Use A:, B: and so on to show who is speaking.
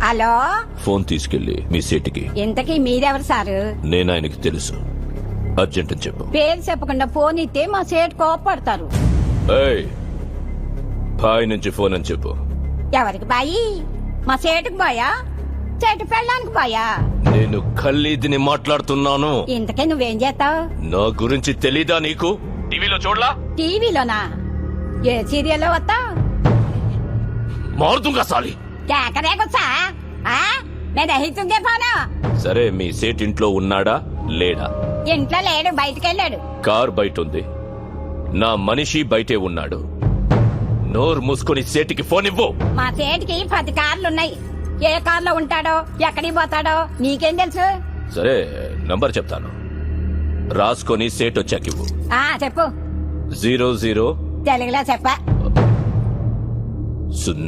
A: Hello,
B: phone తీసుకెళ్లి మీ సీటుకి.
A: ఇంతకీ మీరెవరు సారు?
B: నేను ఆయనకి తెలుసు. అర్జెంట్ అని చెప్పు.
A: పేరు చెప్పకుండా ఫోన్ ఇస్తే మా సేటు కోపడతారు.
B: ఏయ్, బాయ్ నుంచి ఫోన్ అని చెప్పు.
A: ఎవరికి బాయి? మా సేటుకు బాయా, చెట్టు పెళ్ళానికి బాయా?
B: నేను ఖల్లీదిని మాట్లాడుతున్నాను.
A: ఇంతకీ నువ్వేం చేస్తావు?
B: నా గురించి తెలీదా నీకు? టీవీలో చూడలా?
A: టీవీలోనా? ఏ సీరియల్లో వస్తావు?
B: మారుతుంగా సాలి.
A: కేకరేకొచ్చా? నేను అహితుంగే పోను.
B: సరే, మీ సేట్ ఇంట్లో ఉన్నాడా లేడా?
A: ఇంట్లో లేడు, బయటకెళ్ళాడు.
B: కార్ బయట ఉంది. నా మనిషి బయటే ఉన్నాడు. నోరు మూసుకొని సేటికి ఫోన్ ఇవ్వు.
A: మా సేటికి 10 కార్లున్నాయి. ఏ కార్లో ఉంటాడో, ఎక్కడికి పోతాడో నీకేం తెలుసు?
B: సరే, నంబర్ చెప్తాను, రాసుకొని సేట్ వచ్చాకివ్వు.
A: చెప్పు.
B: 00
A: తెలుగులో చెప్ప.
B: 0